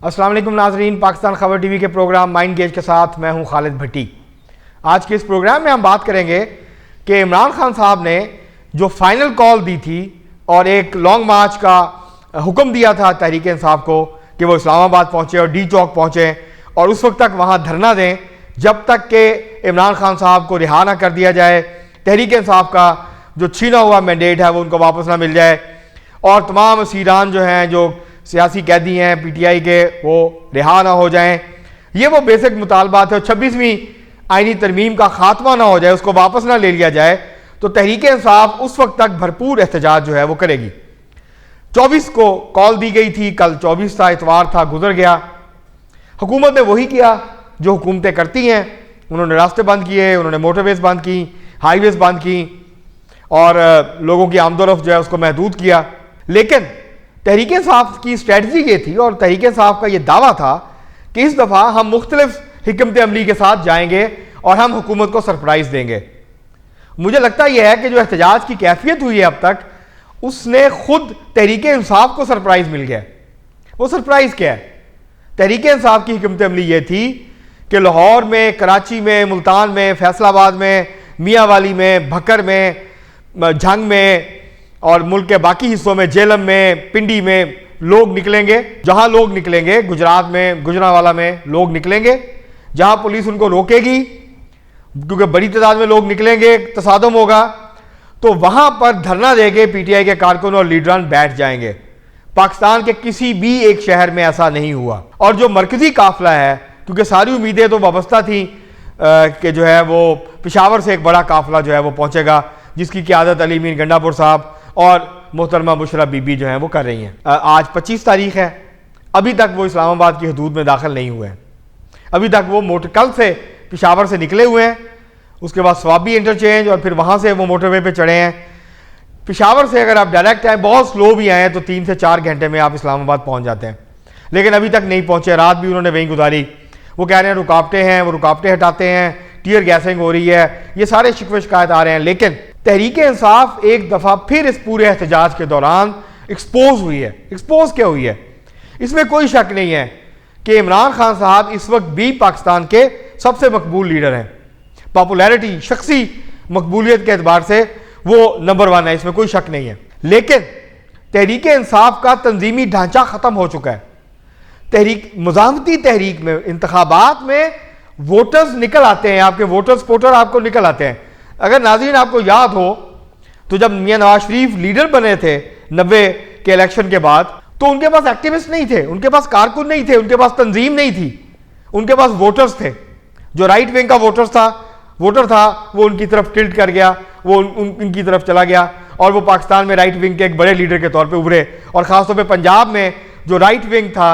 अस्सलाम वालेकुम नाजरीन, पाकिस्तान खबर टीवी के प्रोग्राम माइंड गेज के साथ मैं हूं खालिद भट्टी। आज के इस प्रोग्राम में हम बात करेंगे कि इमरान खान साहब ने जो फाइनल कॉल दी थी और एक लॉन्ग मार्च का हुक्म दिया था तहरीक इंसाफ को कि वो इस्लामाबाद पहुंचे और डी चौक पहुंचे और उस वक्त तक वहां धरना दें जब तक कि इमरान खान साहब को रिहा ना कर दिया जाए, तहरीक इंसाफ का जो छीना हुआ मैंडेट है वो उनको वापस ना मिल जाए और तमाम असीरान जो हैं, जो सियासी कैदी हैं पीटीआई के, वो रिहा ना हो जाएं। ये वो बेसिक मुतालबात है। 26वीं आईनी तरमीम का खात्मा ना हो जाए, उसको वापस ना ले लिया जाए, तो तहरीक इंसाफ उस वक्त तक भरपूर एहतजाज जो है वो करेगी। 24 को कॉल दी गई थी, कल 24 था, इतवार था, गुजर गया। हुकूमत ने वही किया जो हुकूमतें करती हैं। उन्होंने रास्ते बंद किए, उन्होंने मोटरवेज बंद की, हाईवेज बंद की और लोगों की आमदोरफ्त जो है उसको महदूद किया। लेकिन तहरीक इंसाफ की स्ट्रेटजी ये थी और तहरीक इंसाफ का ये दावा था कि इस दफ़ा हम मुख्तलिफ हिकमत अमली के साथ जाएंगे और हम हुकूमत को सरप्राइज देंगे। मुझे लगता यह है कि जो एहतजाज की कैफियत हुई है अब तक, उसने खुद तहरीक इंसाफ को सरप्राइज मिल गया। वो सरप्राइज क्या है? तहरीक इंसाफ की हिकमत अमली ये थी कि लाहौर में, कराची में, मुल्तान में, फैसलाबाद में, मियांवाली में, भक्कर में, झंग में और मुल्क के बाकी हिस्सों में, जेलम में, पिंडी में लोग निकलेंगे। जहां लोग निकलेंगे, गुजरात में, गुजरांवाला में लोग निकलेंगे, जहां पुलिस उनको रोकेगी क्योंकि बड़ी तादाद में लोग निकलेंगे, तसादम होगा, तो वहां पर धरना देके पीटीआई के कारकुन और लीडरान बैठ जाएंगे। पाकिस्तान के किसी भी एक शहर में ऐसा नहीं हुआ। और जो मरकजी काफिला है, क्योंकि सारी उम्मीदें तो वाबस्ता थी कि जो है वो पेशावर से एक बड़ा काफिला जो है वो पहुंचेगा, जिसकी क़यादत अली मीर गंडापुर साहब और मोहतरमा बुशरा बीबी जो हैं वो कर रही हैं। आज 25 तारीख है, अभी तक वो इस्लामाबाद की हदूद में दाखिल नहीं हुए हैं। अभी तक वो कल से पेशावर से निकले हुए हैं, उसके बाद स्वाबी इंटरचेंज और फिर वहाँ से वो मोटरवे पे चढ़े हैं। पेशावर से अगर आप डायरेक्ट आए, बहुत स्लो भी आए, तो 3 से 4 घंटे में आप इस्लामाबाद पहुँच जाते हैं, लेकिन अभी तक नहीं पहुँचे। रात भी उन्होंने वहीं गुजारी। वो कह रहे हैं रुकावटें हैं, वो रुकावटें हटाते हैं, टीयर गैसिंग हो रही है, ये सारे शिकवे शिकायत आ रहे हैं। लेकिन तहरीक इंसाफ एक दफ़ा फिर इस पूरे एहतजाज के दौरान एक्सपोज हुई है। एक्सपोज क्या हुई है? इसमें कोई शक नहीं है कि इमरान खान साहब इस वक्त भी पाकिस्तान के सबसे मकबूल लीडर हैं। पॉपुलैरिटी, शख्सी मकबूलियत के एतबार से वो नंबर 1 है, इसमें कोई शक नहीं है। लेकिन तहरीक इंसाफ का तंजीमी ढांचा ख़त्म हो चुका है। मुजामती तहरीक में, इंतखाबात में वोटर्स निकल आते हैं, आपके वोटर आपको निकल आते हैं। अगर नाज़रीन आपको याद हो तो जब मियां नवाज शरीफ लीडर बने थे 90 के इलेक्शन के बाद, तो उनके पास एक्टिविस्ट नहीं थे, उनके पास कारकुन नहीं थे, उनके पास तंजीम नहीं थी, उनके पास वोटर्स थे। जो राइट विंग का वोटर था वो उनकी तरफ टिल्ट कर गया, वो उनकी तरफ चला गया और वो पाकिस्तान में राइट विंग के एक बड़े लीडर के तौर पर उभरे। और ख़ासतौर पर पंजाब में जो राइट विंग था,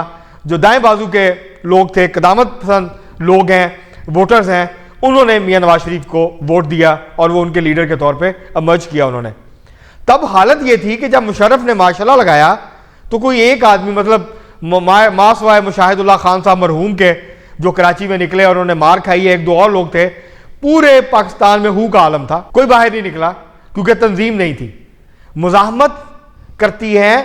जो दाएं बाजू के लोग थे, कदामत पसंद लोग हैं, वोटर्स हैं, उन्होंने मियां नवाज शरीफ को वोट दिया और वो उनके लीडर के तौर पे इमर्ज किया उन्होंने। तब हालत ये थी कि जब मुशर्रफ ने माशाल्लाह लगाया तो कोई एक आदमी, मतलब मासवाए मुशाहिदुल्लाह खान साहब मरहूम के, जो कराची में निकले और उन्होंने मार खाई है, 1-2 और लोग थे, पूरे पाकिस्तान में हू का आलम था, कोई बाहर नहीं निकला क्योंकि तंजीम नहीं थी। मुजाहमत करती है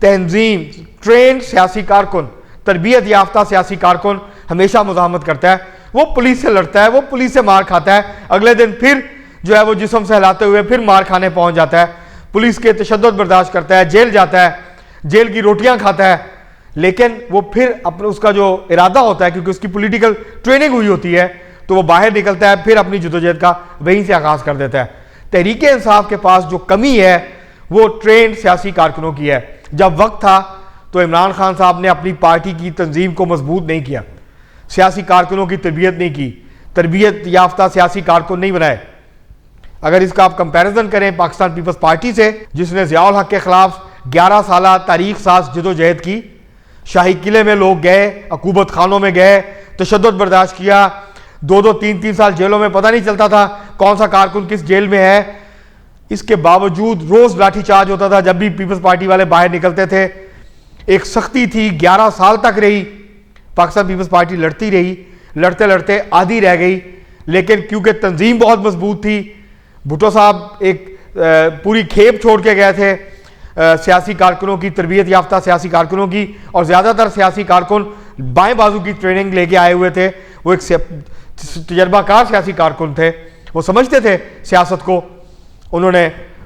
तंजीम, ट्रेंड सियासी कारकुन, तरबियत याफ्ता सियासी कारकुन हमेशा मुजाहमत करता है। वो पुलिस से लड़ता है, वो पुलिस से मार खाता है, अगले दिन फिर जो है वो जिस्म सहलाते हुए फिर मार खाने पहुंच जाता है, पुलिस के तशद्दुद बर्दाश्त करता है, जेल जाता है, जेल की रोटियां खाता है, लेकिन वो फिर अपना उसका जो इरादा होता है, क्योंकि उसकी पॉलिटिकल ट्रेनिंग हुई होती है, तो वो बाहर निकलता है, फिर अपनी जदोजहद का वहीं से आगाज कर देता है। तहरीक इंसाफ के पास जो कमी है वो ट्रेंड सियासी कारकुनों की है। जब वक्त था तो इमरान खान साहब ने अपनी पार्टी की तंजीम को मजबूत नहीं किया, सियासी कारकुनों की तरबियत नहीं की, तरबियत याफ्ता सियासी कारकुन नहीं बनाए। अगर इसका आप कंपैरिजन करें पाकिस्तान पीपल्स पार्टी से, जिसने ज़ियाउल हक के खिलाफ 11 साल तारीख साज जदोजहद की, शाही किले में लोग गए, अकूबत खानों में गए, तशद्दुद बर्दाश्त किया, 2-2, 3-3 साल जेलों में, पता नहीं चलता था कौन सा कारकुन किस जेल में है। इसके बावजूद रोज लाठीचार्ज होता था जब भी पीपल्स पार्टी वाले बाहर निकलते थे। एक सख्ती थी, 11 साल तक रही पाकिस्तान पीपल्स पार्टी, लड़ती रही, लड़ते लड़ते आधी रह गई। लेकिन क्योंकि तंजीम बहुत मजबूत थी, भुट्टो साहब एक पूरी खेप छोड़ के गए थे, सियासी कारकुनों की, तरबियत याफ्ता सियासी कारकुनों की, और ज़्यादातर सियासी कारकुन बाएं बाजू की ट्रेनिंग लेके आए हुए थे। वो एक तजर्बाकार सियासी कारकुन थे, वो समझते थे सियासत को। उन्होंने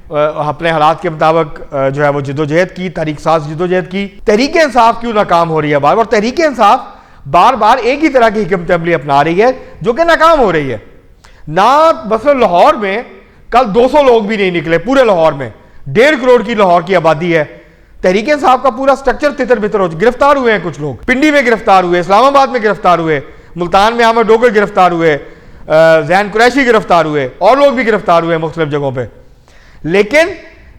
अपने हालात के मुताबिक जो है वो जिदोजहद की, तहरीक साज जिदोजहद की। तहरीक इंसाफ क्यों नाकाम हो रही है बार बार? तहरीक इंसाफ बार बार एक ही तरह की हिकमत अमली अपना रही है जो कि नाकाम हो रही है। ना बस लाहौर में कल 200 लोग भी नहीं निकले, पूरे लाहौर में 1.5 करोड़ की लाहौर की आबादी है। तहरीक इंसाफ का पूरा स्ट्रक्चर तितर बितर हो, गिरफ्तार हुए हैं कुछ लोग, पिंडी में गिरफ्तार हुए, इस्लामाबाद में गिरफ्तार हुए, मुल्तान में अहमद डोगर गिरफ्तार हुए, जैन कुरैशी गिरफ्तार हुए, और लोग भी गिरफ्तार हुए मुख्तलिफ जगहों पर। लेकिन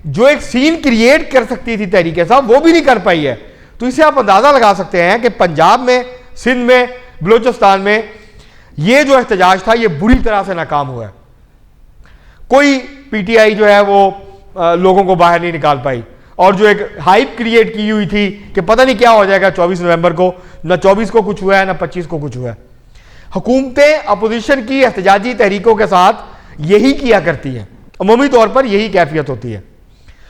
जो एक सीन क्रिएट कर सकती थी तहरीक इंसाफ, वो भी नहीं कर पाई है। तो इससे आप अंदाजा लगा सकते हैं कि पंजाब में, सिंध में, बलूचिस्तान में ये जो एहतजाज था ये बुरी तरह से नाकाम हुआ है। कोई पीटीआई जो है वो लोगों को बाहर नहीं निकाल पाई, और जो एक हाइप क्रिएट की हुई थी कि पता नहीं क्या हो जाएगा 24 नवंबर को, ना 24 को कुछ हुआ है ना 25 को कुछ हुआ है। हुकूमतें अपोजिशन की एहतजाजी तहरीकों के साथ यही किया करती हैं, अमूमी तौर पर यही कैफियत होती है।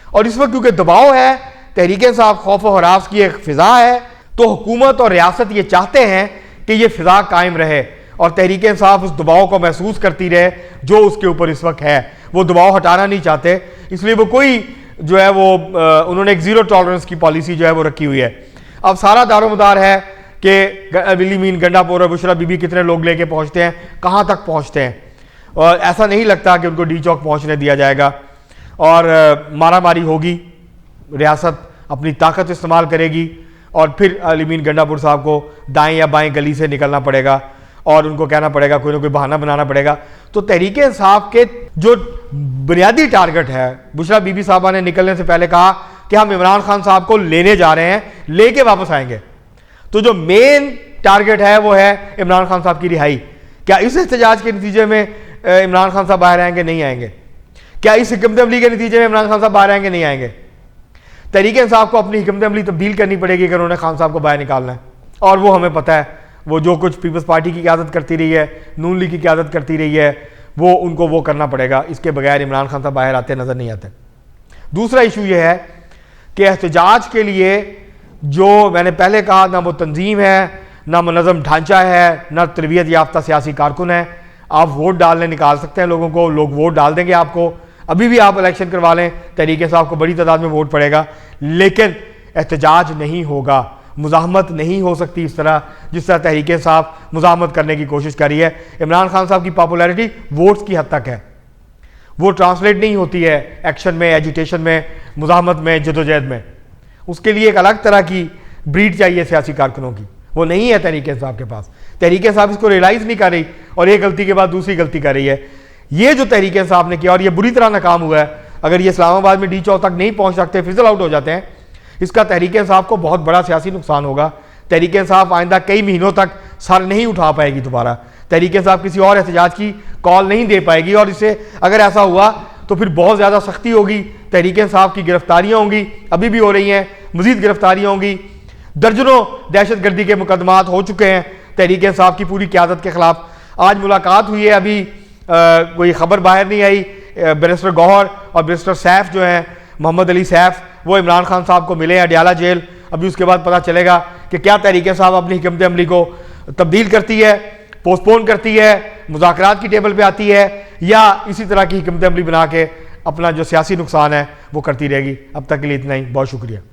और इस वक्त क्योंकि दबाव है, तहरीक इंसाफ खौफ और हरास की एक फिजा है, तो हुकूमत और रियासत ये चाहते हैं कि ये फिजा कायम रहे और तहरीक इंसाफ उस दबाव को महसूस करती रहे जो उसके ऊपर इस वक्त है। वो दबाव हटाना नहीं चाहते, इसलिए वो कोई जो है वो उन्होंने एक जीरो टॉलरेंस की पॉलिसी जो है वो रखी हुई है। अब सारा दारोमदार है कि विली मीन, गंडापुर और बुशरा बीबी कितने लोग लेके पहुंचते हैं, कहाँ तक पहुंचते हैं, और ऐसा नहीं लगता कि उनको डी चौक पहुंचने दिया जाएगा। और मारा मारी होगी, रियासत अपनी ताकत इस्तेमाल करेगी, और फिर अली मीन गंडापुर साहब को दाएं या बाएं गली से निकलना पड़ेगा और उनको कहना पड़ेगा, कोई ना कोई बहाना बनाना पड़ेगा। तो तहरीक इंसाफ के जो बुनियादी टारगेट है, बुशरा बीबी साहबा ने निकलने से पहले कहा कि हम इमरान खान साहब को लेने जा रहे हैं, लेके वापस आएंगे। तो जो मेन टारगेट है वो है इमरान खान साहब की रिहाई। क्या इस एहतजाज के नतीजे में इमरान खान साहब बाहर आएंगे? नहीं आएंगे। क्या इस हिकमत अमली के नतीजे में इमरान खान साहब बाहर आएंगे? नहीं आएंगे। तहरीक इंसाफ को अपनी हिकमत अमली तब्दील करनी पड़ेगी अगर उन्होंने खान साहब को बाहर निकालना है, और वो हमें पता है। वो जो कुछ पीपल्स पार्टी की क़यादत करती रही है, नून लीग की क़यादत करती रही है, वो उनको वो करना पड़ेगा। इसके बगैर इमरान खान साहब बाहर आते नज़र नहीं आते। दूसरा इशू ये है कि एहतजाज के लिए जो मैंने पहले कहा, ना वो तंजीम है, ना मुनज़्ज़म ढांचा है, ना तरबियत याफ्ता सियासी कारकुन है। आप वोट डालने निकाल सकते हैं लोगों को, लोग वोट डाल देंगे आपको। अभी भी आप इलेक्शन करवा लें, तहरीक इंसाफ को बड़ी तादाद में वोट पड़ेगा, लेकिन एहतजाज नहीं होगा, मुज़ाहमत नहीं हो सकती इस तरह जिस तरह तहरीक इंसाफ मुज़ाहमत करने की कोशिश कर रही है। इमरान खान साहब की पॉपुलैरिटी वोट्स की हद तक है, वो ट्रांसलेट नहीं होती है एक्शन में, एजिटेशन में, मुज़ाहमत में, जदोजहद में। उसके लिए एक अलग तरह की ब्रीड चाहिए सियासी कारकुनों की, वो नहीं है तहरीक इंसाफ के पास। तहरीक इंसाफ इसको रियलाइज़ नहीं कर रही और एक गलती के बाद दूसरी गलती कर रही है। ये जो तहरीक इंसाफ ने किया और ये बुरी तरह नाकाम हुआ है, अगर ये इस्लामाबाद में डी चौक तक नहीं पहुंच सकते, फिजल आउट हो जाते हैं, इसका तहरीक इंसाफ को बहुत बड़ा सियासी नुकसान होगा। तहरीक इंसाफ आइंदा कई महीनों तक सर नहीं उठा पाएगी दोबारा। तहरीक इंसाफ किसी और एहतजाज की कॉल नहीं दे पाएगी, और इससे अगर ऐसा हुआ तो फिर बहुत ज़्यादा सख्ती होगी। तहरीक इंसाफ की गिरफ्तारियाँ होंगी, अभी भी हो रही हैं, मज़ीद गिरफ्तारियाँ होंगी। दर्जनों दहशतगर्दी के मुकदमात हो चुके हैं तहरीक इंसाफ की पूरी क़यादत के ख़िलाफ़। आज मुलाकात हुई है, अभी कोई ख़बर बाहर नहीं आई। बैरिस्टर गौहर और बैरिस्टर सैफ जो हैं, मोहम्मद अली सैफ, वो इमरान खान साहब को मिले हैं अडियाला जेल। अभी उसके बाद पता चलेगा कि क्या तहरीक इंसाफ अपनी हिकमत अमली को तब्दील करती है, पोस्टपोन करती है, मुज़ाकरात की टेबल पे आती है, या इसी तरह की हिकमत अमली बना के अपना जो सियासी नुकसान है वो करती रहेगी। अब तक के लिए इतना ही, बहुत शुक्रिया।